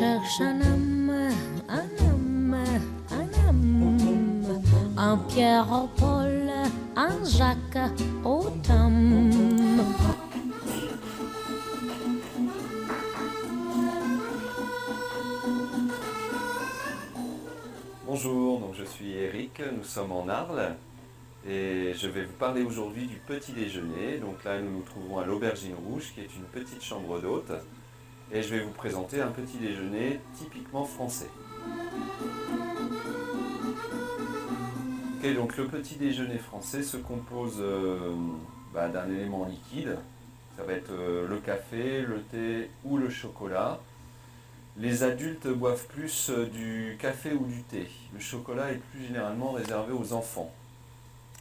cherche un homme, un homme, un homme, un Pierre au Paul, un Jacques au Tom. Bonjour, donc je suis Eric, nous sommes en Arles et je vais vous parler aujourd'hui du petit déjeuner. Donc là nous nous trouvons à l'Aubergine Rouge qui est une petite chambre d'hôte et je vais vous présenter un petit déjeuner typiquement français. Ok, donc le petit déjeuner français se compose d'un élément liquide, ça va être le café, le thé ou le chocolat. Les adultes boivent plus du café ou du thé. Le chocolat est plus généralement réservé aux enfants.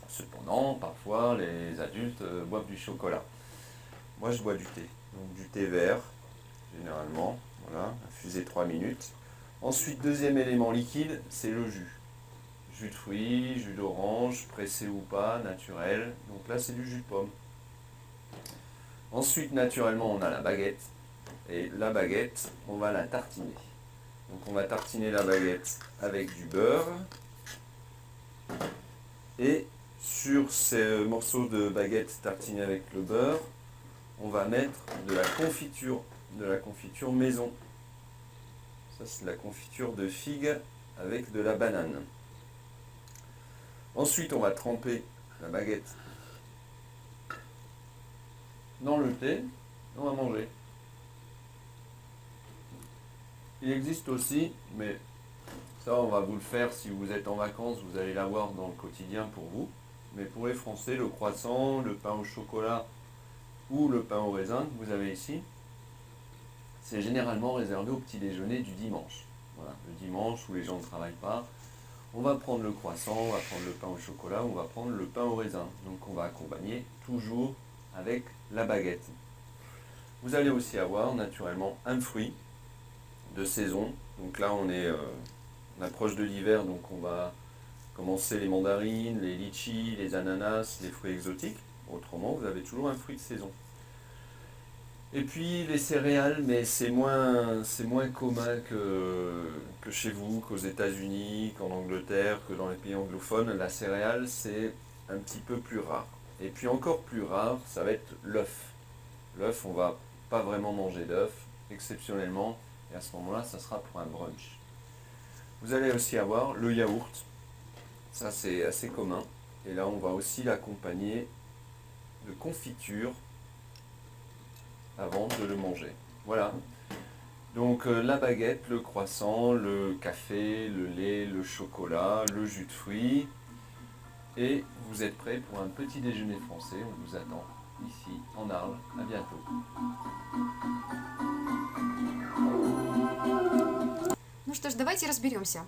Cependant, parfois, les adultes boivent du chocolat. Moi, je bois du thé. Donc du thé vert, généralement. Voilà, infusé 3 minutes. Ensuite, deuxième élément liquide, c'est le jus. Jus de fruits, jus d'orange, pressé ou pas, naturel. Donc là, c'est du jus de pomme. Ensuite, naturellement, on a la baguette. Et la baguette, on va la tartiner. Donc on va tartiner la baguette avec du beurre. Et sur ces morceaux de baguette tartinés avec le beurre, on va mettre de la confiture maison. Ça c'est de la confiture de figue avec de la banane. Ensuite on va tremper la baguette dans le thé et on va manger. Il existe aussi, mais ça on va vous le faire si vous êtes en vacances, vous allez l'avoir dans le quotidien pour vous. Mais pour les Français, le croissant, le pain au chocolat ou le pain au raisin que vous avez ici, c'est généralement réservé au petit déjeuner du dimanche. Voilà, le dimanche où les gens ne travaillent pas, on va prendre le croissant, on va prendre le pain au chocolat, on va prendre le pain au raisin. Donc on va accompagner toujours avec la baguette. Vous allez aussi avoir naturellement un fruit de saison. Donc là on approche de l'hiver, donc on va commencer les mandarines, les litchis, les ananas, les fruits exotiques. Autrement, vous avez toujours un fruit de saison. Et puis les céréales, mais c'est moins commun que chez vous, qu'aux États-Unis, qu'en Angleterre, que dans les pays anglophones. La céréale, c'est un petit peu plus rare. Et puis encore plus rare, ça va être l'œuf. L'œuf, on va pas vraiment manger d'œuf, exceptionnellement, et à ce moment-là, ça sera pour un brunch. Vous allez aussi avoir le yaourt. Ça, c'est assez commun. Et là, on va aussi l'accompagner de confiture avant de le manger. Voilà. Donc la baguette, le croissant, le café, le lait, le chocolat, le jus de fruits. Et vous êtes prêts pour un petit déjeuner français. On vous attend ici en Arles. À bientôt. Ну что ж, давайте разберемся.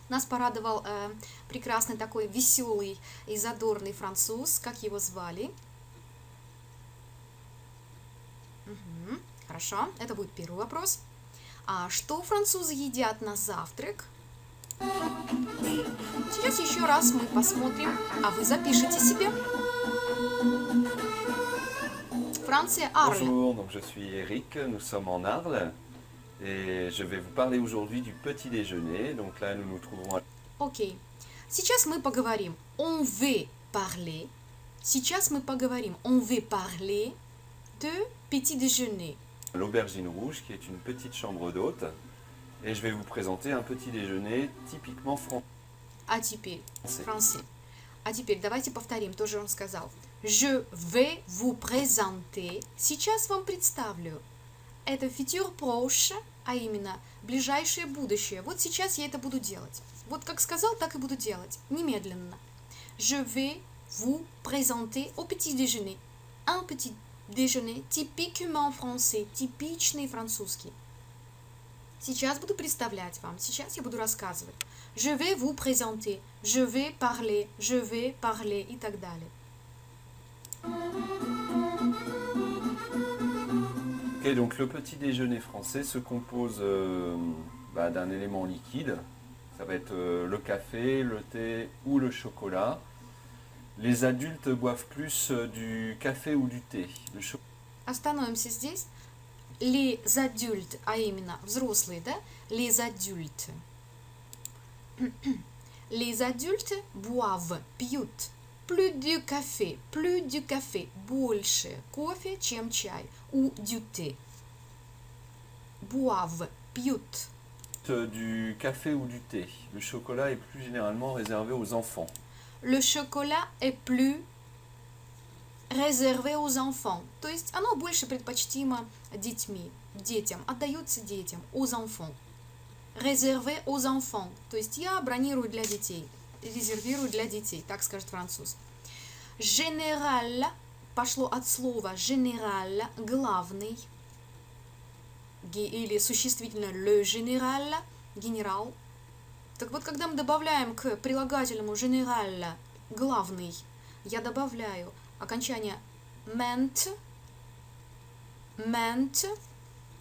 Нас порадовал прекрасный такой веселый и задорный француз. Как его звали? Мгм, хорошо, это будет первый вопрос. А что французы едят на завтрак? Сейчас еще раз мы посмотрим, а вы запишите себе. Франция, Арль. Bonjour, donc je suis Eric, nous sommes en Arles et je vais vous parler aujourd'hui du petit déjeuner. Donc là nous nous trouvons à... Окей. Сейчас мы поговорим. On veut parler. Сейчас мы поговорим. On veut parler de petit déjeuner. l'Aubergine Rouge qui est une petite chambre d'hôte et je vais vous présenter un petit déjeuner typiquement français. А теперь français. А теперь давайте повторим то же, он сказал. Je vais vous présenter. Сейчас вам представлю. Это futur proche, а именно ближайшее будущее. Вот сейчас я это буду делать. Вот как сказал, так и буду делать. Немедленно. Je vais vous présenter au petit déjeuner. Un petit déjeuner typiquement français, типичный французский. Сейчас буду представлять вам, сейчас я буду рассказывать. Je vais vous présenter, je vais parler и так далее. Ok, donc le petit déjeuner français se compose d'un élément liquide. Ça va être le café, le thé ou le chocolat. Les adultes boivent plus du café ou du thé. Остановимся здесь. les adultes, а именно взрослые, да, les adultes. Les adultes boivent, пьют. Plus du café, больше кофе, чем чай. Ou du thé. Boivent, пьют. Du café ou du thé. Le chocolat est plus généralement réservé aux enfants. Le chocolat est plus réservé aux enfants. То есть оно больше предпочтимо детям, отдается детям, aux enfants. Réservé aux enfants. То есть я бронирую для детей, резервирую для детей, так скажет француз. Général пошло от слова général, главный, или существительное le général, генерал. Так вот, когда мы добавляем к прилагательному général главный, я добавляю окончание ment,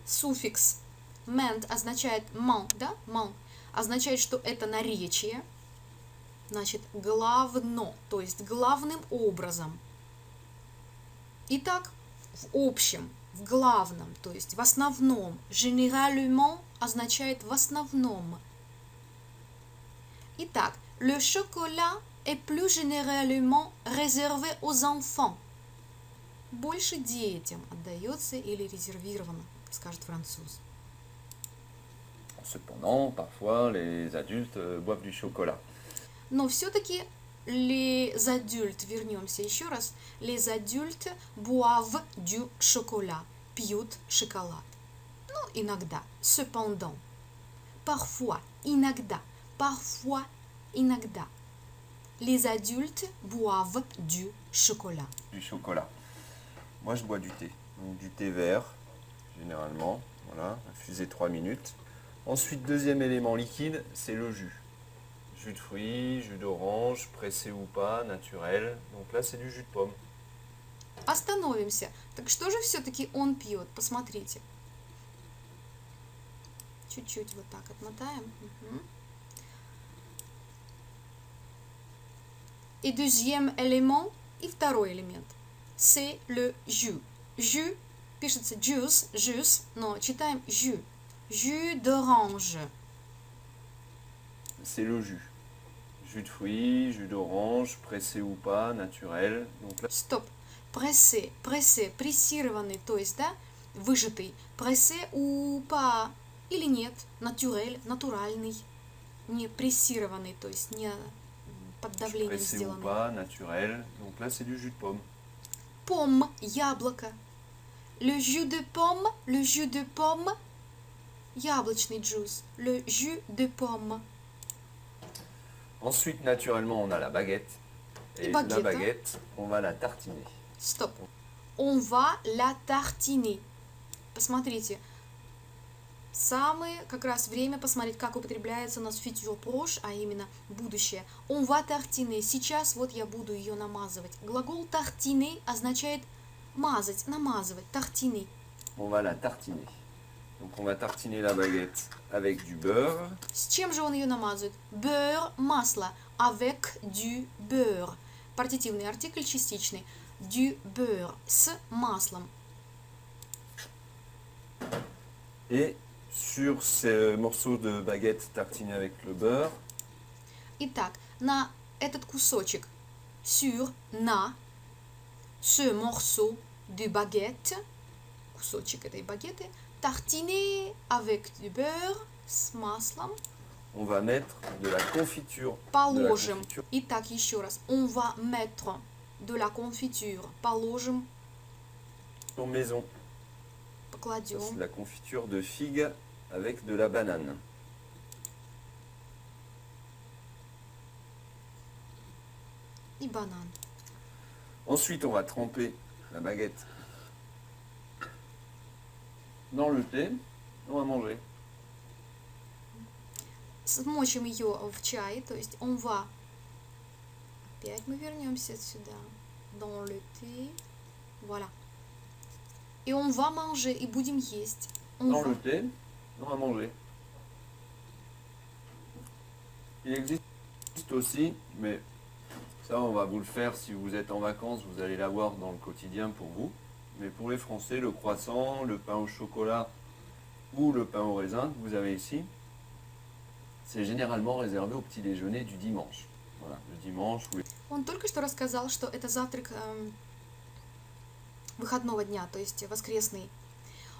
суффикс. Ment означает man, да, man, означает, что это наречие, значит, главно, то есть главным образом. Итак, в общем, в главном, то есть в основном, généralement означает в основном. Итак, le chocolat est plus généralement réservé aux enfants. Больше детям отдается или резервировано, скажет француз. Cependant, parfois, les adultes boivent du chocolat. Но все-таки les adultes, вернемся еще раз, les adultes boivent du chocolat, пьют шоколад. Ну, иногда, cependant, parfois, иногда, les adultes boivent du chocolat. Du chocolat. Moi, je bois du thé. Donc, du thé vert, généralement. Voilà, infusé 3 minutes. Ensuite, deuxième élément liquide, c'est le jus. Jus de fruits, jus d'orange, pressé ou pas, naturel. Donc là, c'est du jus de pomme. Остановимся. Так что же все-таки он пьет? Посмотрите. Чуть-чуть вот так отмотаем. И deuxième élément, и второй элемент, c'est le jus. Jus пишется juice, но читаем jus. Jus d'orange. C'est le jus. Jus de fruits, jus d'orange, pressé ou pas, naturel. Donc là, Стоп. Прессе, прессированный, то есть, да, выжатый. Прессе ou pas, или нет, naturel, натуральный. Не прессированный, то есть не под давлением pressé ou сделанный. pas, naturel. Donc là, c'est du jus de pomme. Pomme, яблоко. Le jus de pomme, яблочный juice. Le jus de pomme. Ensuite, naturellement, on a la baguette. Et la baguette, baguette, on va la tartiner. Стоп. On va la tartiner. Посмотрите. Самое как раз время посмотреть, как употребляется у нас futur proche, а именно будущее. On va tartiner. Сейчас вот я буду ее намазывать. Глагол tartiner означает мазать, намазывать. Tartiner. On va la tartiner. Donc on va tartiner la baguette avec du beurre. С чем же он ее намазывает? Beurre, масло. Avec du beurre. Партитивный артикль частичный. Du beurre. С маслом. Et sur ces morceaux de baguette tartinés avec le beurre, Итак, на этот кусочек, sur, на, ce morceau de baguette, кусочек этой багеты, tartiné avec du beurre, с маслом, on va mettre de la confiture. положим. Итак, еще раз, on va mettre de la confiture, положим, Maison. Ça, c'est покладем, de la confiture de figue avec de la banane. и банан. Ensuite, on va tremper la baguette dans le thé. On va manger. Смочим ее в чае, то есть on va, опять мы вернемся сюда, dans le thé, voilà. И on va manger, и будем есть. On Dans va. le thé, on va manger. Il existe aussi, mais ça on va vous le faire si vous êtes en vacances, vous allez l'avoir dans le quotidien pour vous. Mais pour les Français, le croissant, le pain au chocolat ou le pain au raisin que vous avez ici, c'est généralement réservé au petit déjeuner du dimanche. Voilà, le dimanche ou Он только что рассказал, что это завтрак выходного дня, то есть воскресный.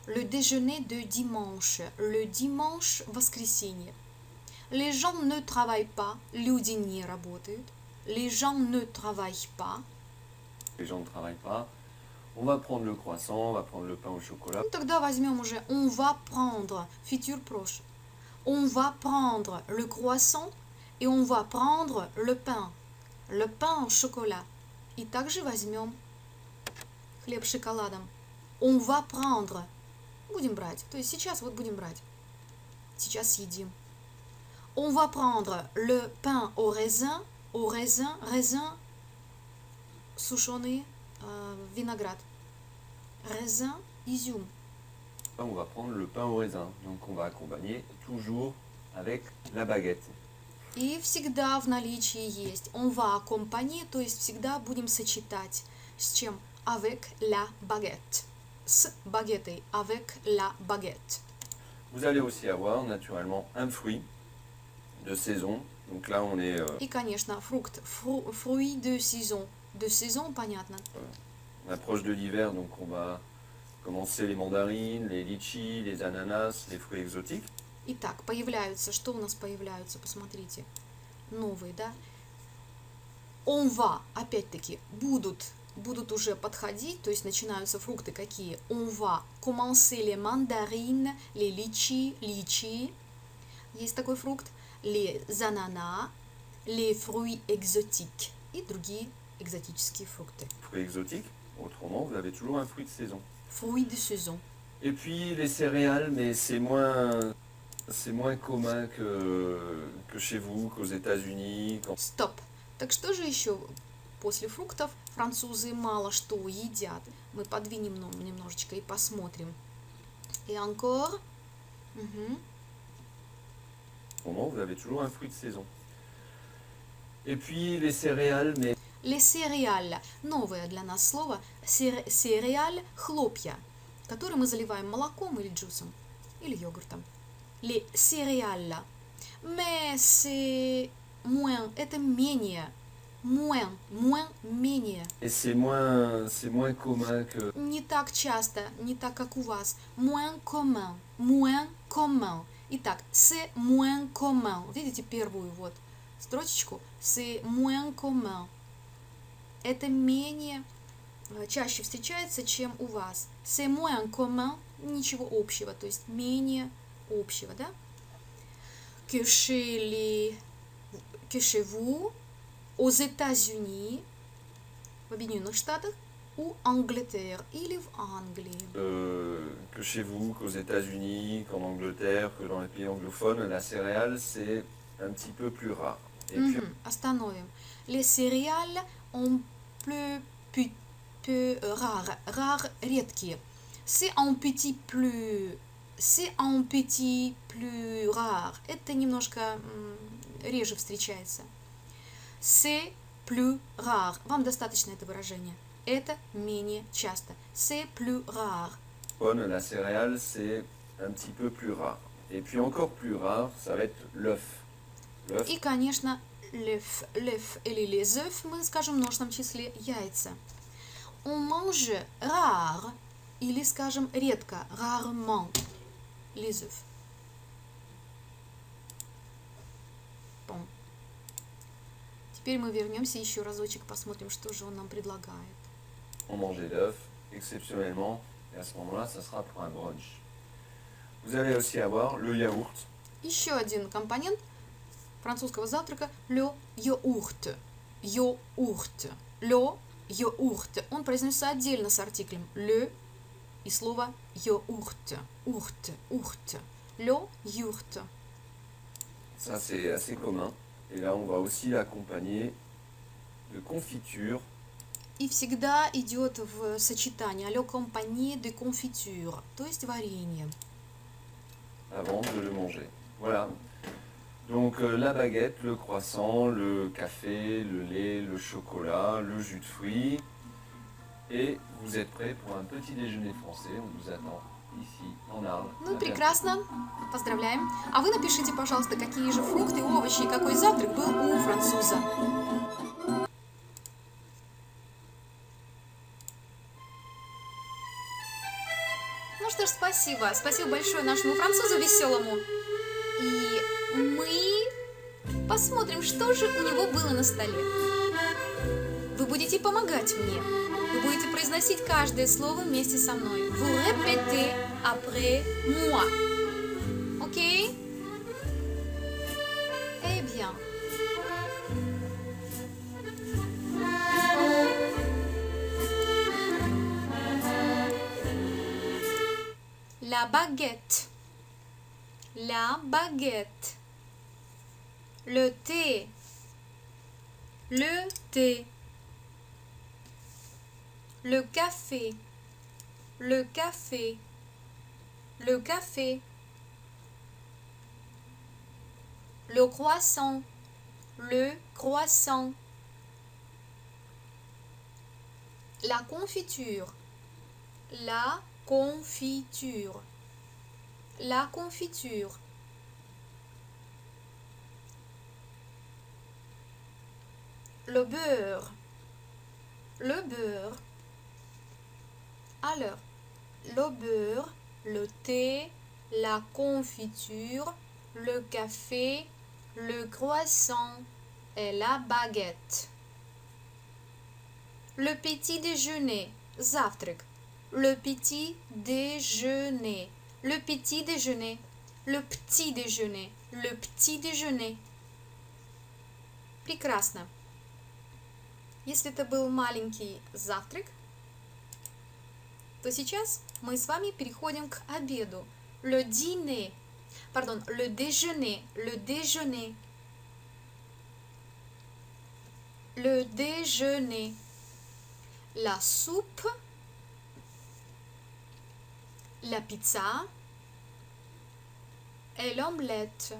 Le déjeuner de dimanche. Le dimanche – воскресенье. Les gens ne travaillent pas. Люди не работают. Les gens ne travaillent pas. les gens ne travaillent pas. On va prendre le croissant, on va prendre le pain au chocolat. Ну, тогда возьмем уже on va prendre, futur proche. On va prendre le croissant et on va prendre le pain au chocolat. И также возьмем хлеб с шоколадом. On va prendre. Будем брать. То есть сейчас вот будем брать. Сейчас съедим. On va prendre le pain au raisin. Au raisin. Raisin. Сушеный виноград. Raisin, изюм. On va prendre le pain au raisin. Donc on va accompagner toujours avec la baguette. И всегда в наличии есть. On va accompagner, то есть всегда будем сочетать. С чем? Avec la baguette. С багетой. Avec la baguette. Vous allez aussi avoir naturellement un fruit de saison. Donc là on est... И, конечно, фрукт. Fruit de saison. De saison, понятно. On approche de l'hiver, donc on va commencer les mandarines, les litchis, les ananas, les fruits exotiques. Итак, появляются, что у нас появляются, посмотрите, новые, да? On va, опять-таки, будут уже подходить, то есть начинаются фрукты какие? On va commencer les mandarines, les litchis, есть такой фрукт, les ananas, les fruits exotiques и другие экзотические фрукты. Fruits exotiques, autrement, vous avez toujours un fruit de saison. Fruits de saison. Et puis les céréales, mais c'est moins commun que chez vous, qu'aux États-Unis. Стоп. Так что же еще после фруктов французы мало что едят? Мы подвинем немножечко и посмотрим. Et encore. Autrement, vous avez toujours un fruit de saison. Et puis les céréales, mais... Les céréales. Новое для нас слово. Céréales, хлопья, которые мы заливаем молоком или джусом, или йогуртом. Les céréales. Mais c'est moins. Это менее. Moins, менее. Et c'est moins commun que... Не так часто, не так, как у вас. Moins commun. Итак, c'est moins commun. Видите первую вот строчечку? C'est moins commun. Это менее, чаще встречается, чем у вас. C'est moins commun, ничего общего, то есть менее общего, да? Que chez vous, aux États-Unis, в Объединенных Штатах, ou Angleterre, или в Англии. Que chez vous, qu'aux États-Unis, qu'en Angleterre, que dans les pays anglophones, la céréale, c'est un petit peu plus rare. Et puis, Остановим. Les céréales un peu rare, редкие. C'est un petit plus rare. Это немножко реже встречается. C'est plus rare. Вам достаточно это выражение. Это менее часто. C'est plus rare. la céréale, c'est un petit peu plus rare. Et puis encore plus rare, ça va être l'œuf. И, конечно, l'œuf или les œufs, мы скажем в множественном числе яйца. On mange rare, или скажем редко, rarement, les œufs. Bon. Теперь мы вернемся еще разочек, посмотрим, что же он нам предлагает. On mangeait l'œuf, exceptionnellement, et à ce moment-là, ça sera pour un brunch. Vous allez aussi avoir le yaourt. Еще один компонент французского завтрака – le yaourt. Yaourt. Le yaourt. Он произносится отдельно с артиклем le и слово yaourt. Urte. Le yaourt. Ça, c'est assez commun. Et là, on va aussi l'accompagner de confiture. И всегда идет в сочетании le compagnie de confiture, то есть варенье. Avant de le manger. Voilà. Donc la baguette, le croissant, le café, le lait, le chocolat, le jus de fruits. Et vous êtes prêts pour un petit déjeuner français. On vous attend ici, en Arles. Ну, À прекрасно. Поздравляем. А вы напишите, пожалуйста, какие же фрукты, овощи и какой завтрак был у француза. Ну что ж, спасибо. Спасибо большое нашему французу веселому. И мы посмотрим, что же у него было на столе. Вы будете помогать мне. Вы будете произносить каждое слово вместе со мной. Vous répétez après moi. Окей? Eh bien. La baguette. La baguette. Le thé. Le thé. Le café. Le café. Le café. Le croissant. Le croissant. La confiture. La confiture. La confiture. Le beurre. Le beurre. Alors, le beurre, le thé, la confiture, le café, le croissant et la baguette. Le petit déjeuner, завтрак. Le petit déjeuner. Le petit déjeuner. Le petit déjeuner. Le petit déjeuner. Прекрасно. Если это был маленький завтрак, то сейчас мы с вами переходим к обеду. Le dîner. Pardon, le déjeuner. Le déjeuner. Le déjeuner. La soupe. La pizza. Et l'omelette.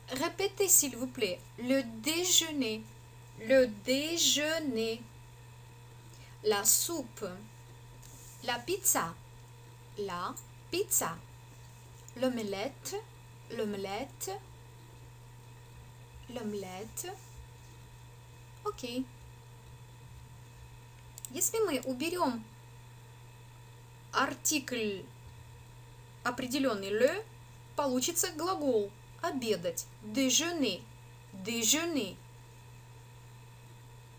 Répétez s'il vous plaît. Le déjeuner. Le déjeuner. La soupe. La pizza. La pizza. L'omelette. L'omelette. L'omelette. Окей. Если мы уберем артикль определенный le, получится глагол обедать. Déjeuner. Déjeuner.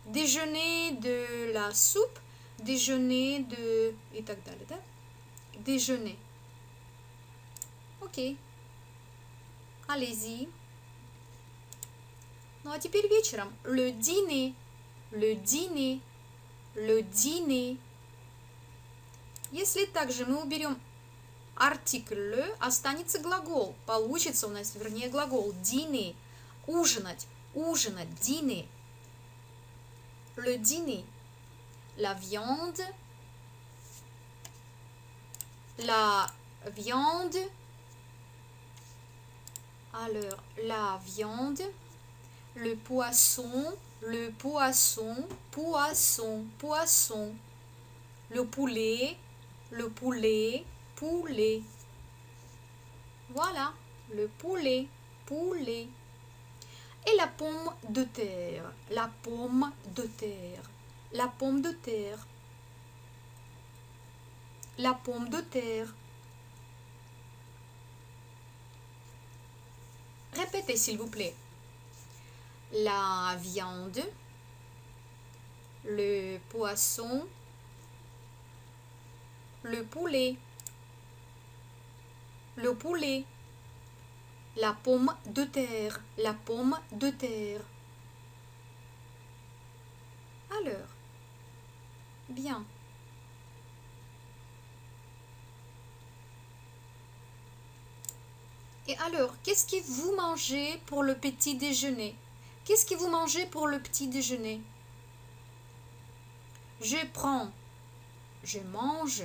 Déjeuner de la soupe. Déjeuner de... и так далее, да? Déjeuner. Окей. Allez-y. Ну а теперь вечером. Le dîner. Le dîner. Le dîner. Если также мы уберем артикль le, останется глагол. Получится у нас, вернее, глагол dîner. Ужинать. Ужинать. Dîner. Le dîner. La viande. La viande. Alors, la viande. Le poisson. Le poisson. Poisson. Poisson. Le poulet. Le poulet. Poulet. Voilà. Le poulet. Poulet. Et la pomme de terre. La pomme de terre. La pomme de terre. La pomme de terre. Répétez s'il vous plaît. La viande. Le poisson. Le poulet. Le poulet. La pomme de terre. La pomme de terre. Alors, bien. Et alors, qu'est-ce que vous mangez pour le petit déjeuner? Qu'est-ce que vous mangez pour le petit déjeuner? Je prends. Je mange.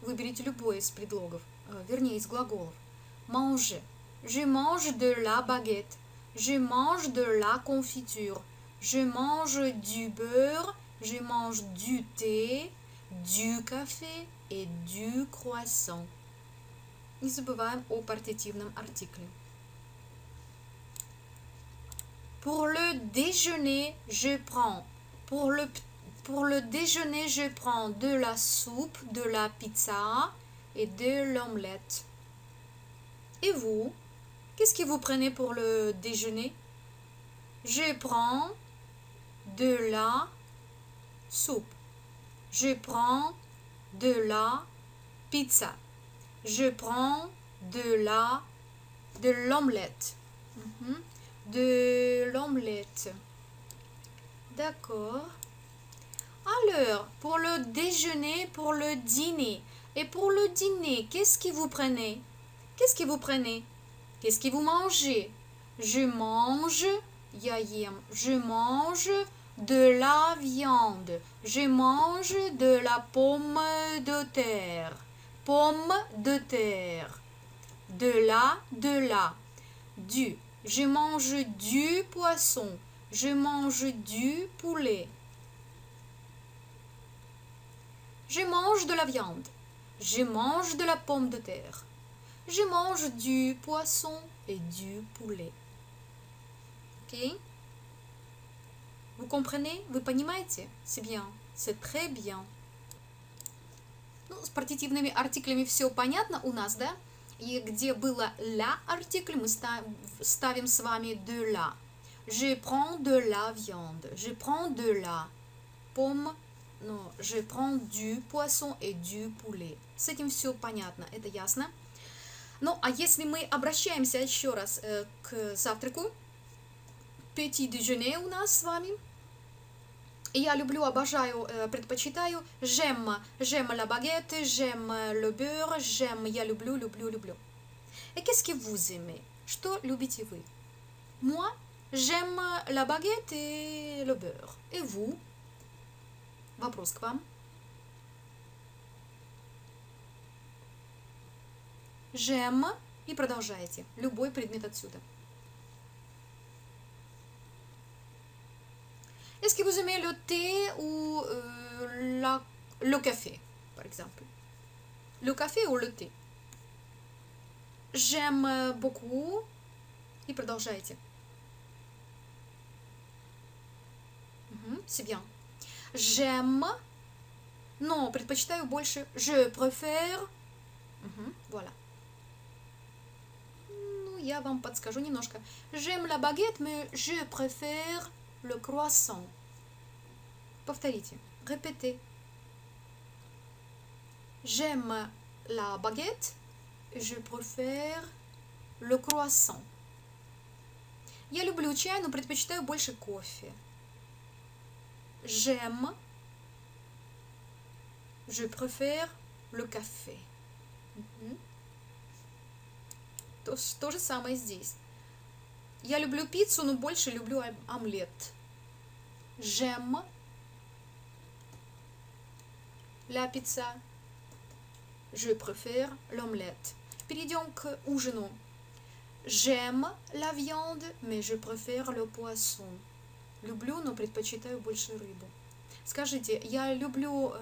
Выберите любой из предлогов, вернее, из глаголов. Mange. Je mange de la baguette. Je mange de la confiture. Je mange du beurre Je mange du thé, du café et du croissant. Не забываем о партитивном артикле. Pour le déjeuner, je prends. Pour le déjeuner, je prends de la soupe, de la pizza et de l'omelette. Et vous, qu'est-ce que vous prenez pour le déjeuner? Je prends de la soupe. Je prends de la pizza. Je prends de l'omelette. De l'omelette. D'accord. Alors, pour le déjeuner, pour le dîner. Et pour le dîner, qu'est-ce que vous prenez? Qu'est-ce que vous prenez? Qu'est-ce que vous mangez? Je mange, я ем, je mange de la viande. Je mange de la pomme de terre. Pomme de terre. De la, du. Je mange du poisson. Je mange du poulet. Je mange de la viande. Je mange de la pomme de terre. Je mange du poisson et du poulet. Ok? Vous comprenez? Вы понимаете? C'est bien. C'est très bien. Ну, с партитивными артиклями все понятно у нас, да? И где было la артикль, мы ставим с вами de la. Je prends de la viande. Je prends de la pomme. Non, je prends du poisson et du poulet. С этим все понятно, это ясно. Ну, а если мы обращаемся еще раз к завтраку, petit déjeuner у нас с вами. Я люблю, обожаю, предпочитаю. J'aime la baguette, j'aime le beurre, j'aime, я люблю. Et qu'est-ce que vous aimez? Что любите вы? Moi, j'aime la baguette et le beurre. Et vous? Вопрос к вам. J'aime и продолжаете. Любой предмет отсюда. Est-ce que vous aimez le thé ou le café, par exemple? Le café ou le thé? J'aime beaucoup. И продолжайте. C'est bien. J'aime. Non, предпочитаю больше. Je préfère. Voilà. Ну, я вам подскажу немножко. J'aime la baguette, mais je préfère le croissant. Повторите. Répétez. J'aime la baguette, je préfère le croissant. Я люблю чай, но предпочитаю больше кофе. J'aime, je préfère le café. То же самое здесь. Я люблю пиццу, но больше люблю омлет. J'aime la pizza. Je préfère l'omelette. Перейдем к ужину. J'aime la viande, mais je préfère le poisson. Люблю, но предпочитаю больше рыбу. Скажите, я люблю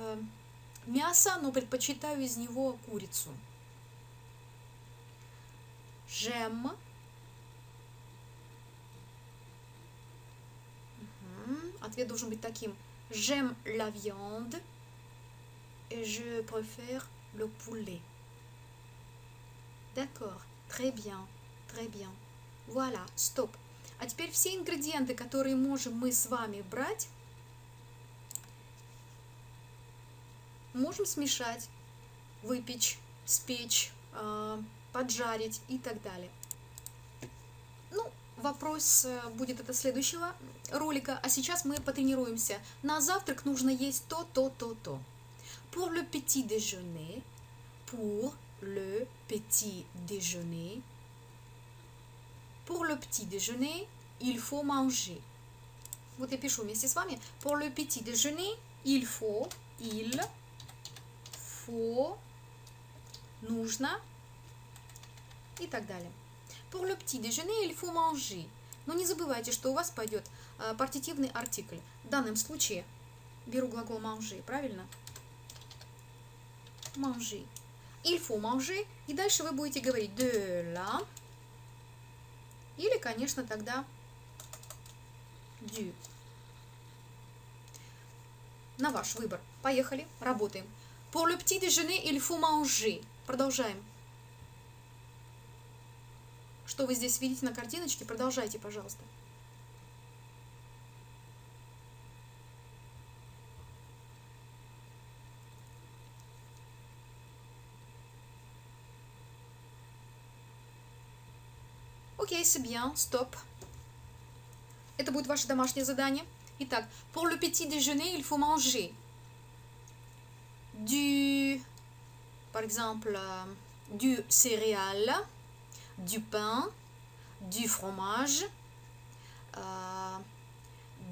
мясо, но предпочитаю из него курицу. J'aime. Ответ должен быть таким. J'aime la viande et je préfère le poulet. D'accord, très bien, très bien. Voilà, стоп. А теперь все ингредиенты, которые можем мы с вами брать, можем смешать, выпечь, спечь, поджарить и так далее. Ну, вопрос будет это следующего ролика, а сейчас мы потренируемся. На завтрак нужно есть то. Pour le petit déjeuner, pour le petit déjeuner, il faut manger. Вот я пишу вместе с вами. Pour le petit déjeuner, il faut, нужно и так далее. Pour le petit déjeuner, il faut manger. Но не забывайте, что у вас пойдет партитивный артикль. В данном случае беру глагол manger, правильно? Manger. Il faut manger. И дальше вы будете говорить de la. Или, конечно, тогда du. На ваш выбор. Поехали, работаем. Pour le petit déjeuner, il faut manger. Продолжаем. Что вы здесь видите на картиночке? Продолжайте, пожалуйста. Окей, c'est bien, стоп. Это будет ваше домашнее задание. Итак, pour le petit déjeuner, il faut manger par exemple, du céréal, du pain, du fromage,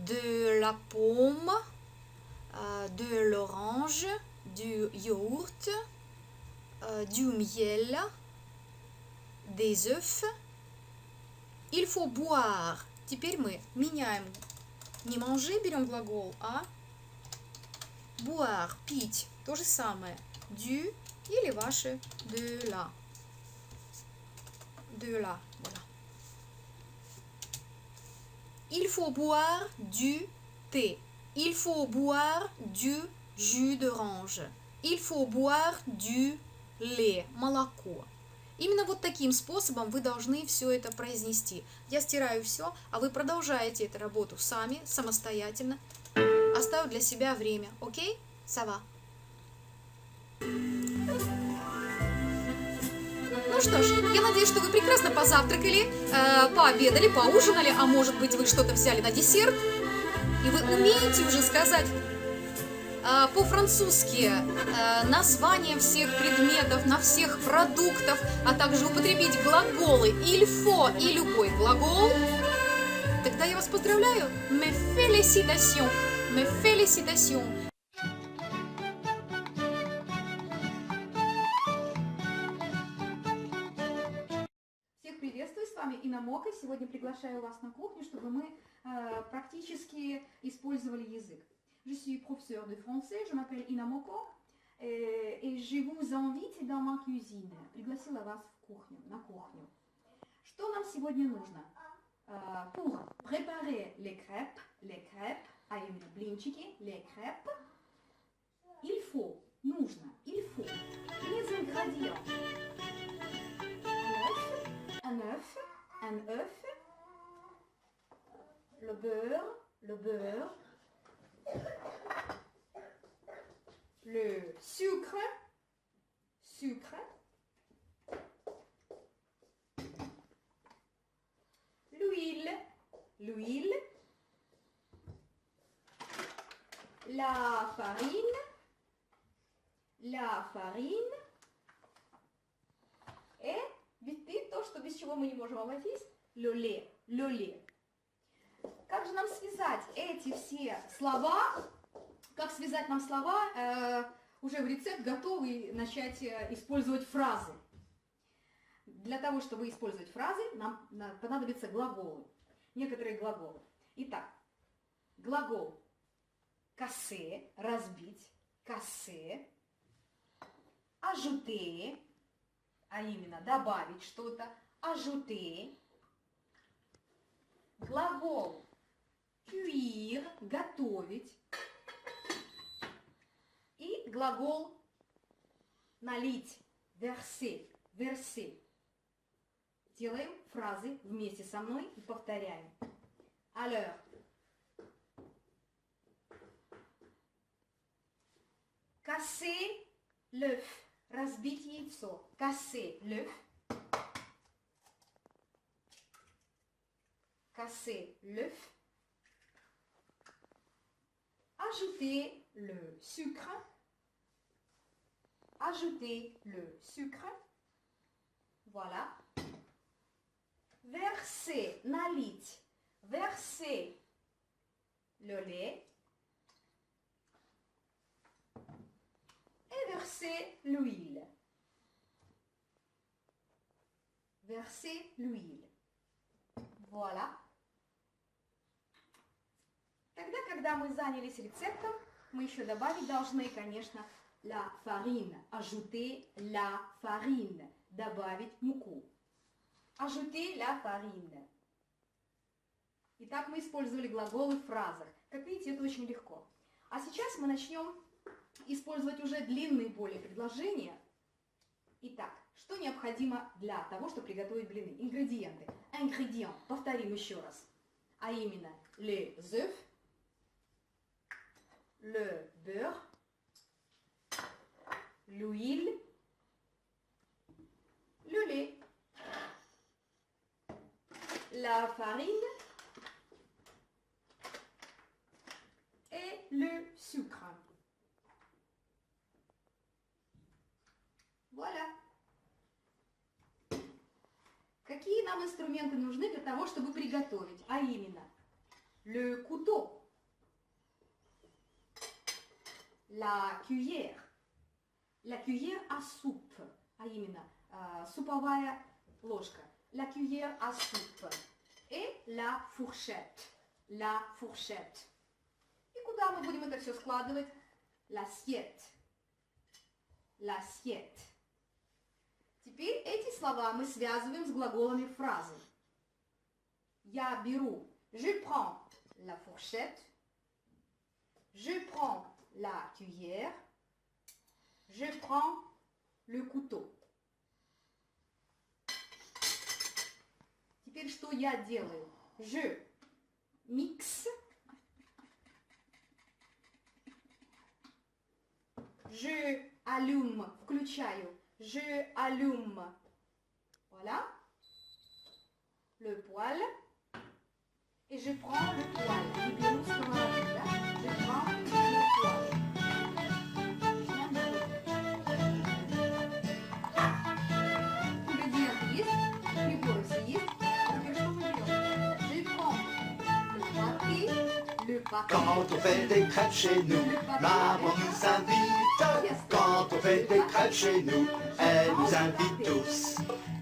de la pomme, de l'orange, du yaourt, du miel, des œufs. Il faut boire. Теперь мы меняем. Не manger берем глагол, а boire, пить. То же самое. Du или ваше de la. De la, voilà. Il faut boire du thé. Il faut boire du jus d'orange. Il faut boire du lait, молоко. Именно вот таким способом вы должны все это произнести. Я стираю все, а вы продолжаете эту работу сами, самостоятельно. Оставлю для себя время. Окей? Ça va. Ну что ж, я надеюсь, что вы прекрасно позавтракали, пообедали, поужинали, а может быть вы что-то взяли на десерт. И вы умеете уже сказать по-французски название всех предметов, на всех продуктов, а также употребить глаголы il faut и любой глагол. Тогда я вас поздравляю. Mes félicitations. Mes félicitations. Всех приветствую, с вами Инна Мока. Сегодня приглашаю вас на кухню, чтобы мы практически использовали язык. Je suis professeur de français, je m'appelle Inna Moko et je vous invite dans ma cuisine. Пригласила вас в кухню, на кухню. Что нам сегодня нужно? Pour préparer les crêpes, а именно блинчики, les crêpes, il faut, нужно, il faut les ingrédients. Un œuf, le beurre, le sucre, l'huile, la farine, et ведь то, что без чего мы не можем обойтись, le lait. Как же нам связать эти все слова? Как связать нам слова? Уже в рецепт готовы начать использовать фразы. Для того, чтобы использовать фразы, нам понадобятся глаголы. Некоторые глаголы. Итак, глагол casser, разбить, casser, ajouter, а именно добавить что-то, ajouter, глагол cuire, готовить, и глагол налить, verser. Делаем фразы вместе со мной и повторяем. Alors, casser l'œuf, разбить яйцо, casser l'œuf, ajouter le sucre, voilà, verser, налить, verser le lait et verser l'huile. Voilà. Тогда, когда мы занялись рецептом, мы еще добавить должны, конечно, la farine. Ajouter la farine. Добавить муку. Ajouter la farine. Итак, мы использовали глаголы в фразах. Как видите, это очень легко. А сейчас мы начнем использовать уже длинные более предложения. Итак, что необходимо для того, чтобы приготовить блины? Ингредиенты. Ingrédients. Повторим еще раз. А именно, les œufs, le beurre, l'huile, le lait, la farine et le sucre. Voilà. Какие нам инструменты нужны для того, чтобы приготовить? А именно, le couteau, la cuillère à soupe, а именно суповая ложка, la cuillère à soupe, et la fourchette. И куда мы будем это все складывать? L'assiette. Теперь эти слова мы связываем с глаголами фразы. Я беру, je prends la fourchette, je prends la cuillère, je prends le couteau. Теперь что я делаю? Je mixe, je allume, включаю. Je allume, voilà, le poêle, et je prends le poêle. И беру сковородку, да? Je prends le poêle. Ингредиенты есть, приборы все есть. Теперь что мы берем? Je prends le pâté. Quand on fait des crêpes chez nous, maman nous invite. Quand on fait des crêpes chez nous, elle nous invite tous.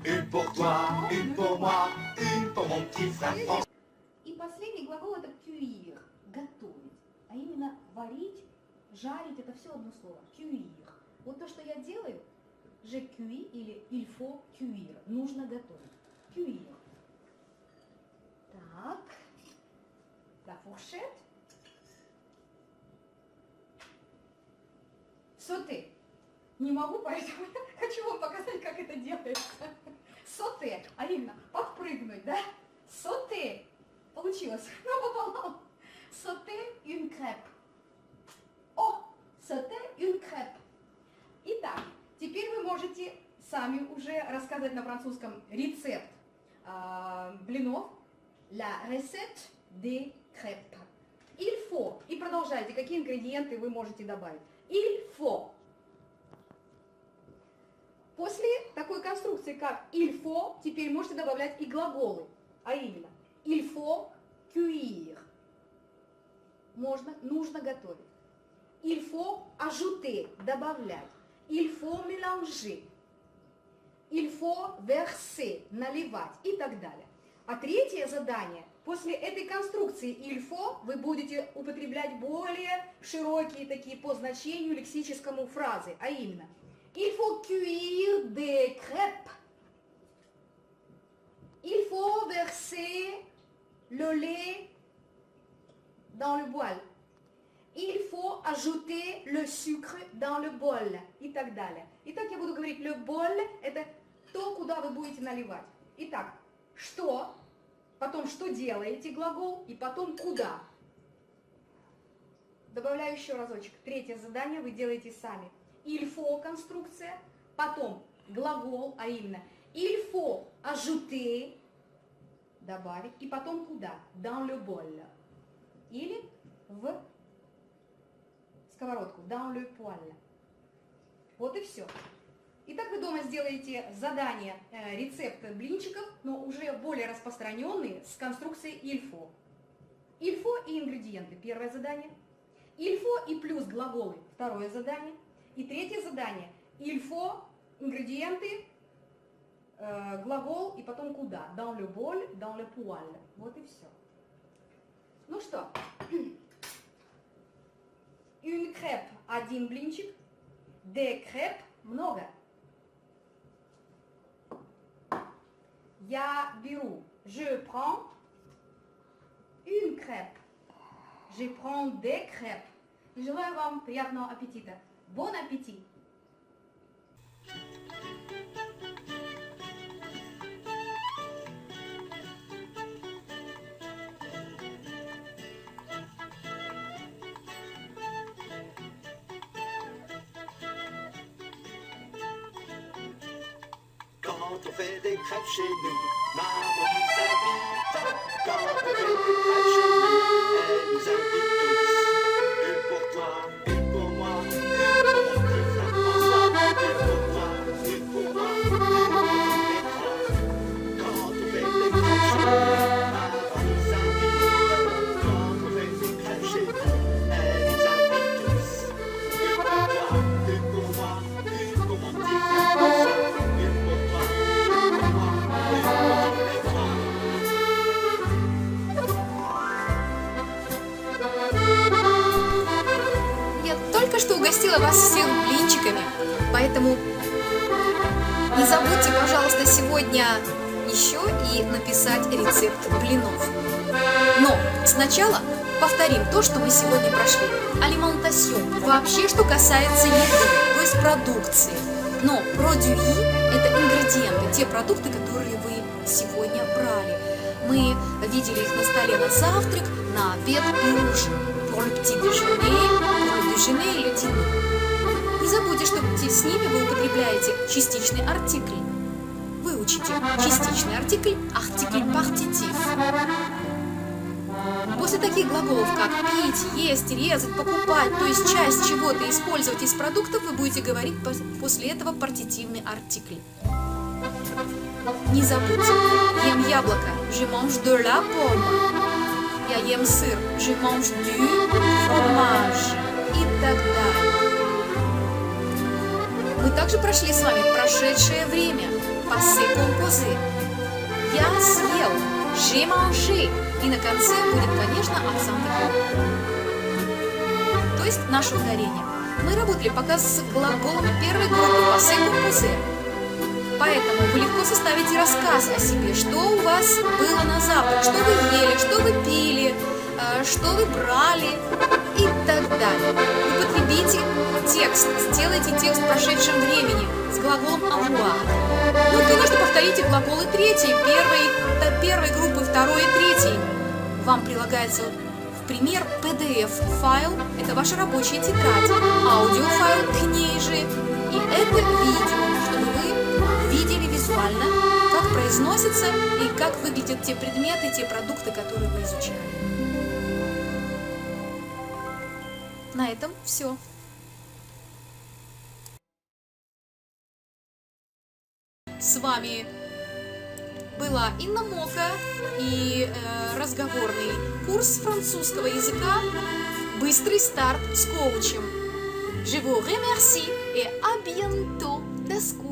Une pour toi, une pour moi, une pour mon petit frère François. И последний глагол это cuire, готовить, а именно варить, жарить, это все одно слово, cuire. Вот то, что я делаю, je cuis или il faut cuire, нужно готовить, cuire. Так, la fourchette. Соте. Не могу, поэтому хочу вам показать, как это делается. Соте, а именно подпрыгнуть, да? Соте. Получилось. Пополам. Соте une crêpe. О, соте une crêpe. Итак, теперь вы можете сами уже рассказать на французском рецепт блинов. La recette des crêpes. Il faut. И продолжайте, какие ингредиенты вы можете добавить. Il faut. После такой конструкции, как il faut, теперь можете добавлять и глаголы. А именно, il faut cuire. Нужно готовить. Il faut ajouter, добавлять. Il faut mélanger. Il faut verser, наливать и так далее. А третье задание. После этой конструкции il faut вы будете употреблять более широкие такие по значению лексическому фразы. А именно, il faut cuire des crêpes. Il faut verser le lait dans le bol. Il faut ajouter le sucre dans le bol. И так далее. Итак, я буду говорить, le bol – это то, куда вы будете наливать. Итак, что, потом что делаете, глагол, и потом куда. Добавляю еще разочек. Третье задание вы делаете сами. Il faut конструкция, потом глагол, а именно il faut ajouter, добавить, и потом куда? Dans le bol. Или в сковородку. Dans le poêle. Вот и все. Итак, вы дома сделаете задание, рецепт блинчиков, но уже более распространенные с конструкцией il faut. Il faut и ингредиенты. Первое задание. Il faut и плюс глаголы. Второе задание. И третье задание. Il faut ингредиенты, глагол и потом куда? Dans le bol, dans le poêle. Вот и все. Ну что? Une crêpe – один блинчик. Des crêpes – много. Я беру – je prends. Une crêpe. Je prends des crêpes. И желаю вам приятного аппетита. Bon appétit! Quand on fait des crêpes chez nous, maman nous invite. Quand on fait des crêpes chez nous, elle nous invite tous. Une pour toi, une pour moi, une pour mon petit frère François. Une pour toi, une pour moi, une pour les trois. Quand on fait des crêpes chez nous, maman nous invite. Quand on fait des crêpes chez nous, elle nous invite tous. Une pour toi, une pour moi, une pour mon petit frère François. Я только что угостила вас всех блинчиками, поэтому не забудьте, пожалуйста, сегодня еще и написать рецепт блинов. Но сначала повторим то, что мы сегодня прошли. Alimentation. Вообще, что касается еды, то есть продукции. Но produits – это ингредиенты, те продукты, которые вы сегодня брали. Мы видели их на столе на завтрак, на обед и ужин. Pour le petit déjeuner, pour le déjeuner и le dîner. Не забудьте, что с ними вы употребляете частичный артикль. Выучите частичный артикль, артикль партитив. После таких глаголов, как пить, есть, резать, покупать, то есть часть чего-то использовать из продуктов, вы будете говорить после этого партитивный артикль. Не забудьте, ем яблоко, je mange de la pomme. Я ем сыр, je mange du fromage. И так далее. Мы также прошли с вами прошедшее время, passé composé. Я съел, j'ai mangé. И на конце будет, конечно, акцент. То есть наше ударение. Мы работали пока с глаголами первой группы passé composé. Поэтому вы легко составите рассказ о себе, что у вас было на завтрак, что вы ели, что вы пили, что вы брали и так далее. Употребите текст, сделайте текст в прошедшем времени с глаголом avoir. Ну, конечно, повторите глаголы третьей, первой группы, второй и третьей. Вам прилагается в пример PDF-файл, это ваша рабочая тетрадь, аудиофайл, книжи, и это видео, чтобы вы видели визуально, как произносится и как выглядят те предметы, те продукты, которые вы изучали. На этом все. С вами была Инна Мока и разговорный курс французского языка «Быстрый старт с коучем». Je vous remercie et à bientôt. До скорого.